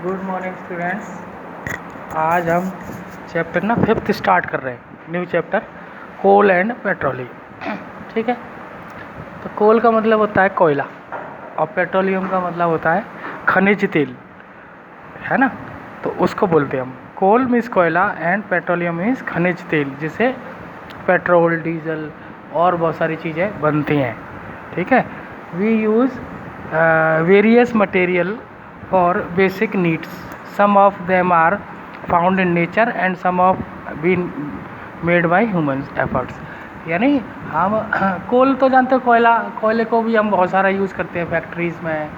Good morning students. आज हम chapter ना 5th स्टार्ट कर रहे हैं, new chapter coal and petroleum. ठीक है, तो कोल का मतलब होता है कोयला और पेट्रोलियम का मतलब होता है खनिज तेल, है ना। तो उसको बोलते हैं हम कोल मीन्स कोयला एंड पेट्रोलियम मीन्स खनिज तेल, जिसे पेट्रोल, डीजल और बहुत सारी चीज़ें बनती हैं। ठीक है, we use various material for basic needs. Some of them are found in nature and some of been made by humans efforts. यानी हम कोल तो जानते हो, कोयले को भी हम बहुत सारा यूज़ करते हैं फैक्ट्रीज़ में।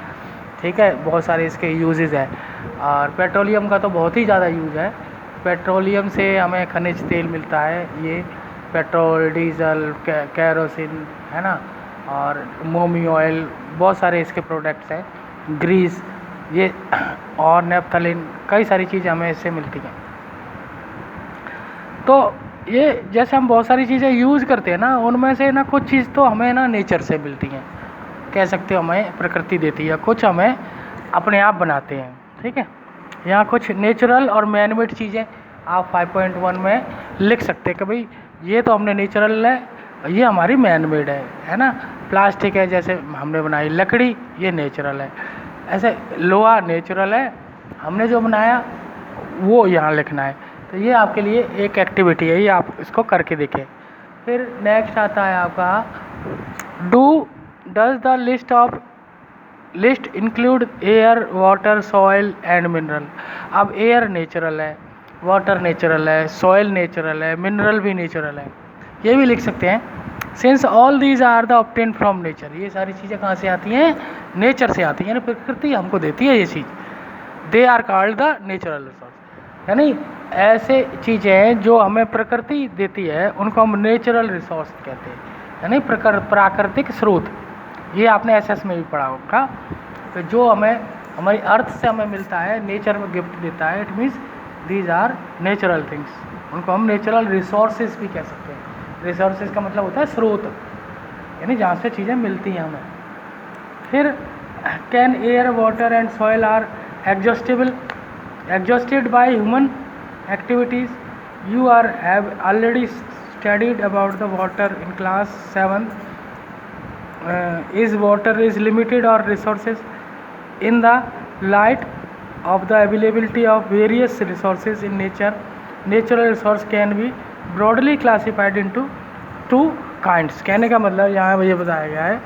ठीक है, बहुत सारे इसके यूजेस हैं। और पेट्रोलियम का तो बहुत ही ज़्यादा यूज़ है। पेट्रोलियम से हमें खनिज तेल मिलता है, ये पेट्रोल, डीजल, कैरोसिन, है ना, और मोमी ऑयल, बहुत सारे इसके प्रोडक्ट्स हैं, ग्रीस, ये और नेफ्थलीन, कई सारी चीज़ें हमें इससे मिलती हैं। तो ये जैसे हम बहुत सारी चीज़ें यूज़ करते हैं ना, उनमें से ना कुछ चीज़ तो हमें ना नेचर से मिलती हैं, कह सकते हो हमें प्रकृति देती है, कुछ हमें अपने आप बनाते हैं। ठीक है, यहाँ कुछ नेचुरल और मैनमेड चीज़ें आप 5.1 में लिख सकते हैं कि भाई ये तो हमने नेचुरल है, ये हमारी मैनमेड है ना। प्लास्टिक है जैसे हमने बनाई, लकड़ी ये नेचुरल है, ऐसे लोहा नेचुरल है, हमने जो बनाया वो यहाँ लिखना है। तो ये आपके लिए एक एक्टिविटी है, ये आप इसको करके देखें। फिर नेक्स्ट आता है आपका does the list include air, water, soil and mineral. अब एयर नेचुरल है, वाटर नेचुरल है, सॉइल नेचुरल है, मिनरल भी नेचुरल है, ये भी लिख सकते हैं। Since all these are the obtain from nature, ये सारी चीज़ें कहाँ से आती हैं? नेचर से आती हैं, यानी प्रकृति हमको देती है ये चीज़। They are called the natural resource, यानी ऐसे चीज़ें हैं जो हमें प्रकृति देती है, उनको हम नेचुरल रिसोर्स कहते हैं, यानी प्राकृतिक स्रोत। ये आपने एसएस में भी पढ़ा होगा। तो जो हमें हमारी अर्थ से हमें मिलता है, नेचर में गिफ्ट देता है, it means these are natural things, उनको हम नेचुरल रिसोर्सेज भी कह सकते हैं। रिसोर्सेज का मतलब होता है स्रोत, यानी जहाँ से चीज़ें मिलती हैं हमें। फिर can air, water and soil are exhausted by human activities. You have already studied about the water in class 7. Is water is limited or resources in the light of the availability of various resources in nature? Natural resource can be broadly classified into two kinds. कहने का मतलब यहाँ ये बताया गया है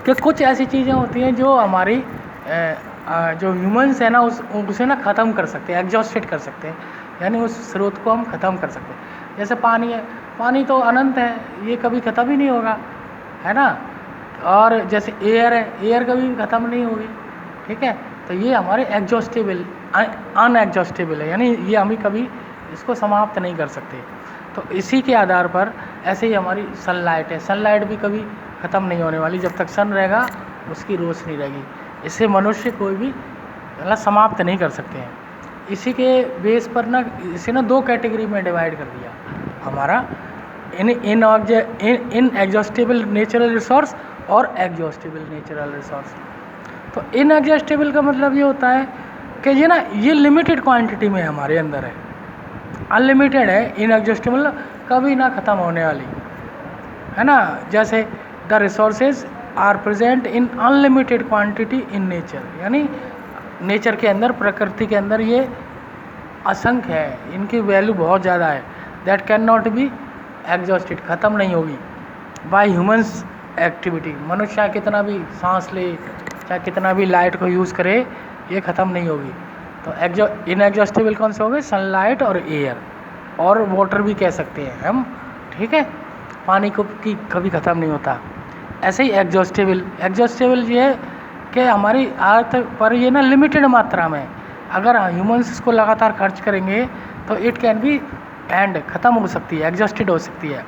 कि कुछ ऐसी चीज़ें होती हैं जो हमारी जो ह्यूमंस है ना उसे ना ख़त्म कर सकते हैं, एग्जॉस्टेड कर सकते हैं, यानी उस स्रोत को हम ख़त्म कर सकते हैं। जैसे पानी है, पानी तो अनंत है, ये कभी ख़त्म ही नहीं होगा, है ना। और जैसे एयर है, एयर कभी ख़त्म नहीं होगी। ठीक है, तो ये हमारे एग्जॉस्टेबल अनएग्जॉस्टेबल है, यानी ये हम कभी इसको समाप्त नहीं कर सकते। तो इसी के आधार पर ऐसे ही हमारी सनलाइट है, सनलाइट भी कभी ख़त्म नहीं होने वाली, जब तक सन रहेगा उसकी रोशनी रहेगी। इसे मनुष्य कोई भी मतलब समाप्त नहीं कर सकते हैं। इसी के बेस पर ना इसे ना दो कैटेगरी में डिवाइड कर दिया हमारा, इन एग्जॉस्टेबल नेचुरल रिसोर्स और एग्जॉस्टेबल नेचुरल रिसोर्स। तो इन एग्जॉस्टेबल का मतलब ये होता है कि ये ना ये लिमिटेड क्वांटिटी में हमारे अंदर है, अनलिमिटेड है। इन एग्जॉस्टेबल कभी ना ख़त्म होने वाली, है ना। जैसे the resources are present in unlimited quantity in nature, यानी नेचर के अंदर, प्रकृति के अंदर ये असंख्य है, इनकी वैल्यू बहुत ज़्यादा है। That can not be exhausted, ख़त्म नहीं होगी बाय ह्यूमंस एक्टिविटी। मनुष्य चाहे कितना भी सांस ले, चाहे कितना भी लाइट को यूज़ करे, ये ख़त्म नहीं होगी। तो इनएग्जॉस्टेबल कौन से हो गए? सनलाइट और एयर और वाटर भी कह सकते हैं हम। ठीक है, पानी को की कभी ख़त्म नहीं होता। ऐसे ही एग्जॉस्टेबल ये है कि हमारी अर्थ पर ये ना लिमिटेड मात्रा में, अगर ह्यूमंस इसको लगातार खर्च करेंगे तो इट कैन बी एंड ख़त्म हो सकती है, एग्जॉस्टेड हो सकती है।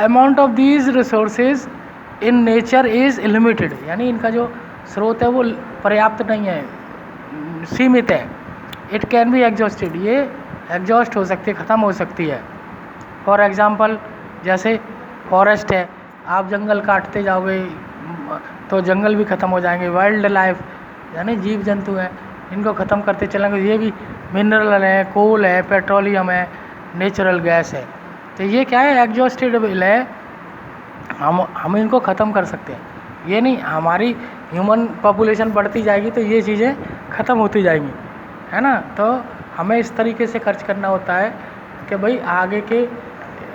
Amount of these resources in nature is limited, यानी इनका जो स्रोत है वो पर्याप्त नहीं है, सीमित है। इट कैन बी एग्जॉस्टेड, ये एग्जॉस्ट हो सकती है, ख़त्म हो सकती है। फॉर एग्ज़ाम्पल जैसे फॉरेस्ट है, आप जंगल काटते जाओगे तो जंगल भी ख़त्म हो जाएंगे, वाइल्ड लाइफ यानी जीव जंतु हैं, इनको ख़त्म करते चलेंगे। ये भी मिनरल है, कोल है, पेट्रोलियम है, नेचुरल गैस है। तो ये क्या है, एग्जॉस्टेबल है, हम इनको ख़त्म कर सकते हैं। ये नहीं हमारी ह्यूमन पॉपुलेशन बढ़ती जाएगी तो ये चीज़ें ख़त्म होती जाएंगी, है ना। तो हमें इस तरीके से खर्च करना होता है कि भाई आगे के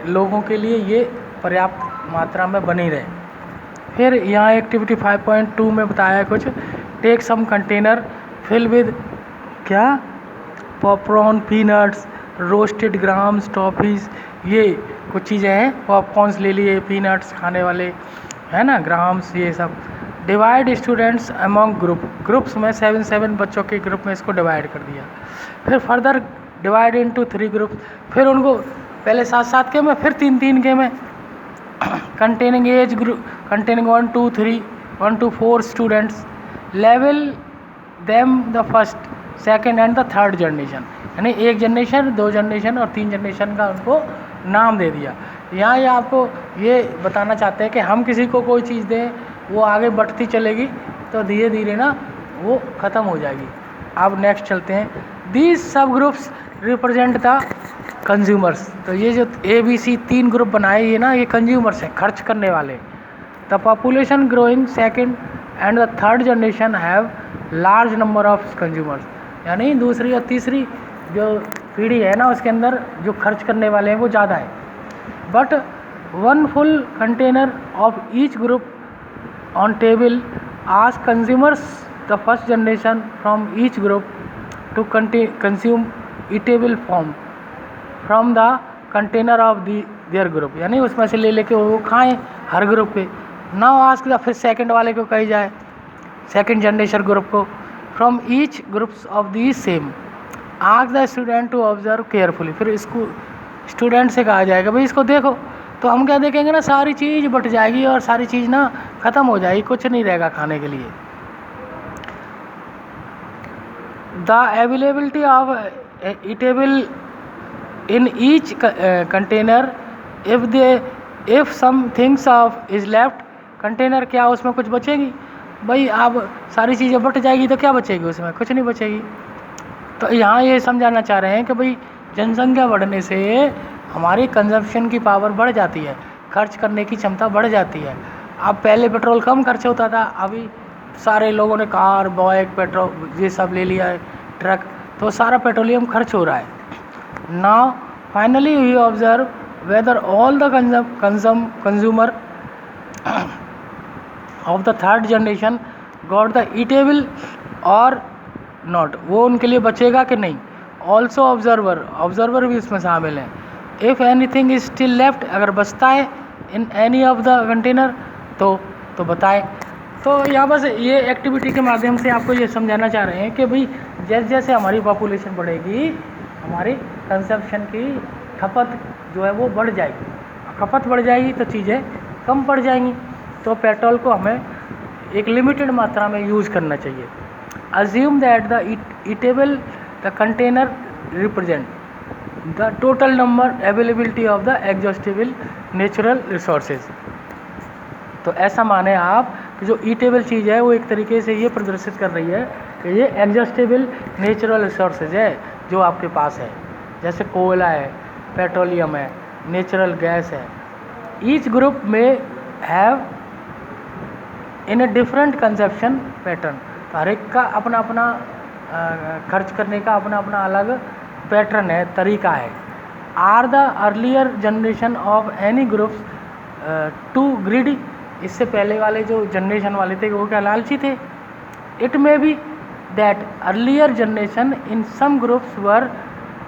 लोगों के लिए ये पर्याप्त मात्रा में बनी रहे। फिर यहाँ एक्टिविटी 5.2 में बताया कुछ, take some container fill with क्या, popcorn, peanuts, roasted grams, toffees, ये कुछ चीज़ें हैं। पॉपकॉर्न्स ले लिए, पीनट्स खाने वाले, है ना, ग्राम्स, ये सब। डिवाइड स्टूडेंट्स अमॉन्ग ग्रुप्स में 7 बच्चों के ग्रुप में इसको डिवाइड कर दिया। फिर फर्दर डिवाइड इनटू 3 ग्रुप, फिर उनको पहले 7 के में, फिर 3 के में, containing age group, containing 1 to 4 students, level them the first, second and the third generation, यानी 1 जनरेशन, 2 जनरेशन और 3 जनरेशन का उनको नाम दे दिया। यहाँ ये आपको ये बताना चाहते हैं कि हम किसी को कोई चीज़ दें, वो आगे बढ़ती चलेगी तो धीरे धीरे ना वो ख़त्म हो जाएगी। अब नेक्स्ट चलते हैं, these sub groups represent the consumers. तो ये जो ABC 3 ग्रुप बनाए, ये ना ये कंज्यूमर्स हैं, खर्च करने वाले। The population growing second and the third generation have large number of consumers, यानी दूसरी और तीसरी जो पीढ़ी है ना उसके अंदर जो खर्च करने वाले हैं वो ज़्यादा है। But 1 full container of each group on table asks consumers the first generation from each group to consume eatable form from the container of their group, यानी उसमें से ले लेके वो खाएं हर ग्रुप पे। नाउ आस्क द, फिर सेकंड वाले को कही जाए, सेकंड जनरेशन ग्रुप को, from each groups of the same, ask the student to observe carefully. फिर इसको स्टूडेंट से कहा जाएगा भाई इसको देखो, तो हम क्या देखेंगे ना, सारी चीज़ बट जाएगी और सारी चीज़ ना ख़त्म हो जाएगी, कुछ नहीं रहेगा खाने के लिए। The availability of eatable in each container, if some things of is left container, क्या उसमें कुछ बचेगी? भाई अब सारी चीज़ें बट जाएगी तो क्या बचेगी उसमें, कुछ नहीं बचेगी। तो यहाँ ये समझाना चाह रहे हैं कि भाई जनसंख्या बढ़ने से हमारी कंजप्शन की पावर बढ़ जाती है, खर्च करने की क्षमता बढ़ जाती है। अब पहले पेट्रोल कम खर्च होता था, अभी सारे लोगों ने कार, बाइक, पेट्रोल ये सब ले लिया है, ट्रक, तो सारा पेट्रोलियम खर्च हो रहा है। Now finally we observe whether all the consumer of the third generation got the eatable और नॉट, वो उनके लिए बचेगा कि नहीं। ऑल्सो ऑब्जर्वर भी इसमें शामिल हैं। If anything is still left, अगर बचता है in any of the container तो बताएं। तो यहाँ बस ये एक्टिविटी के माध्यम से आपको ये समझाना चाह रहे हैं कि भाई जैसे जैसे हमारी पॉपुलेशन बढ़ेगी, हमारी कंजप्शन की खपत जो है वो बढ़ जाएगी, खपत बढ़ जाएगी तो चीज़ें कम पड़ जाएंगी। तो पेट्रोल को हमें एक लिमिटेड मात्रा में यूज़ करना चाहिए। Assume that the eatable the container represent the total number availability of the exhaustible natural resources। तो ऐसा माने आप कि जो ईटेबल चीज़ है वो एक तरीके से ये प्रदर्शित कर रही है कि ये एग्जॉस्टेबल नेचुरल रिसोर्सेज है जो आपके पास है, जैसे कोयला है, पेट्रोलियम है, नेचुरल गैस है। ईच ग्रुप में have in a different consumption pattern, तो हर एक का अपना अपना खर्च करने का अपना अपना अलग पैटर्न है, तरीका है। Are the earlier generation of any groups too greedy, इससे पहले वाले जो जनरेशन वाले थे वो क्या लालची थे। It may be that earlier generation in some groups were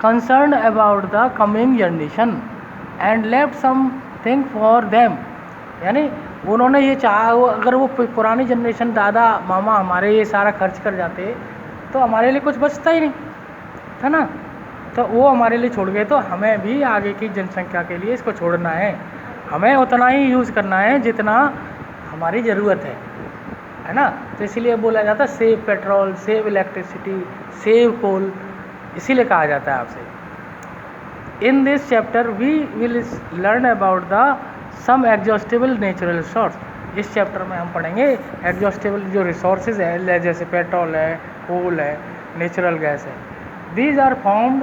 concerned about the coming generation and left something for them, यानी उन्होंने ये चाहा, अगर वो पुरानी जनरेशन दादा मामा हमारे ये सारा खर्च कर जाते तो हमारे लिए कुछ बचता ही नहीं था ना, तो वो हमारे लिए छोड़ गए, तो हमें भी आगे की जनसंख्या के लिए इसको छोड़ना है, हमें उतना ही यूज़ करना है जितना हमारी ज़रूरत है ना। तो इसीलिए बोला जाता है save petrol, save electricity, save coal, इसीलिए कहा जाता है आपसे। In this chapter we will learn about the some exhaustible natural resource, इस चैप्टर में हम पढ़ेंगे एग्जॉस्टेबल जो रिसोर्सेज है, जैसे पेट्रोल है, कोल है, नेचुरल गैस है। These are formed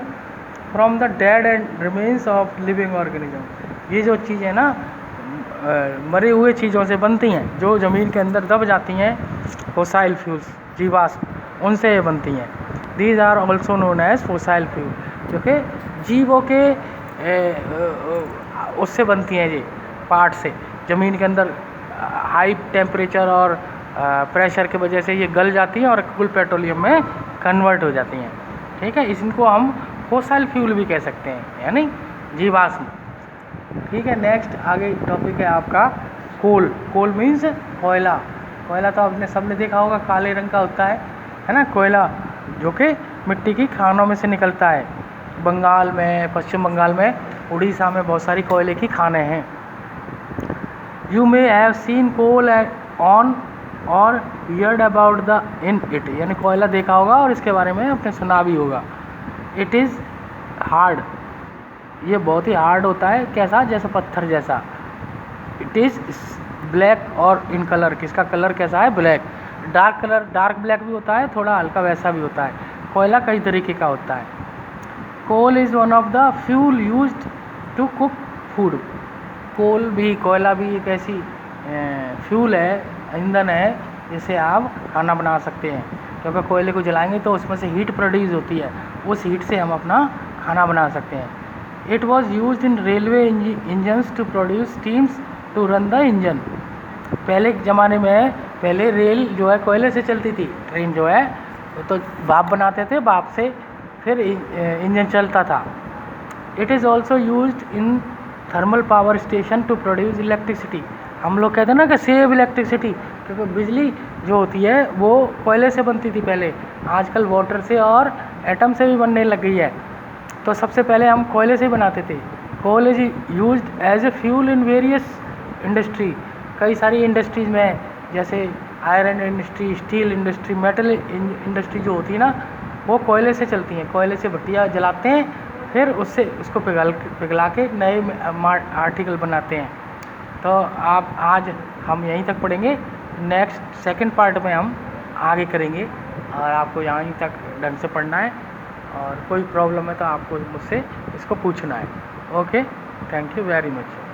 from the dead and remains of living organism. ये जो चीज़ें ना मरे हुए चीज़ों से बनती हैं, जो ज़मीन के अंदर दब जाती हैं, फोसाइल फ्यूल्स, जीवाश्म, उनसे ये बनती हैं। These are also known as fossil fuel, जो कि जीवों के उससे बनती हैं, ये पार्ट से ज़मीन के अंदर हाई टेम्परेचर और प्रेशर की वजह से ये गल जाती हैं और कुल पेट्रोलियम में कन्वर्ट हो जाती हैं। ठीक है, इनको हम फोसाइल फ्यूल भी कह सकते हैं, यानी जीवाश्म। ठीक है, नेक्स्ट आगे टॉपिक है आपका कोल। कोल मीन्स कोयला। कोयला तो आपने सबने देखा होगा, काले रंग का होता है ना कोयला, जो कि मिट्टी की खानों में से निकलता है। बंगाल में, पश्चिम बंगाल में, उड़ीसा में बहुत सारी कोयले की खानें हैं। You may have seen coal on और heard about the in it, यानी कोयला देखा होगा और इसके बारे में आपने सुना भी होगा। इट इज़ हार्ड, ये बहुत ही हार्ड होता है, कैसा, जैसे पत्थर जैसा। इट इज़ ब्लैक और इन कलर, किसका कलर कैसा है, black. Dark colour, dark black भी होता है, थोड़ा हल्का वैसा भी होता है। कोयला कई तरीके का होता है। Coal is one of the fuel used to cook food. Coal भी, कोयला भी एक ऐसी फ्यूल है, ईंधन है, जिसे आप खाना बना सकते हैं, क्योंकि कोयले को जलाएंगे तो उसमें से हीट प्रोड्यूस होती है, उस हीट से हम अपना खाना बना सकते हैं। It was use in railway engines to produce steams to run the engine. पहले के ज़माने में, पहले रेल जो है कोयले से चलती थी, ट्रेन जो है तो भाप बनाते थे, भाप से फिर इंजन चलता था। It is also use in thermal power station to produce electricity. हम लोग कहते हैं ना कि सेव इलेक्ट्रिसिटी, क्योंकि बिजली जो होती है वो कोयले से बनती थी पहले, आजकल वाटर से और एटम से भी बनने लग गई है। तो सबसे पहले हम कोयले से ही बनाते थे। Coal is used as a fuel in various industry, कई सारी इंडस्ट्रीज़ में, जैसे iron industry, steel industry, metal industry जो होती है ना, वो कोयले से चलती हैं। कोयले से भट्टियाँ जलाते हैं, फिर उससे उसको पिघला के नए आर्टिकल बनाते हैं। तो आप आज हम यहीं तक पढ़ेंगे, नेक्स्ट सेकंड पार्ट में हम आगे करेंगे, और आपको यहीं तक ढंग से पढ़ना है, और कोई प्रॉब्लम है तो आपको मुझसे इसको पूछना है। Okay, thank you very much.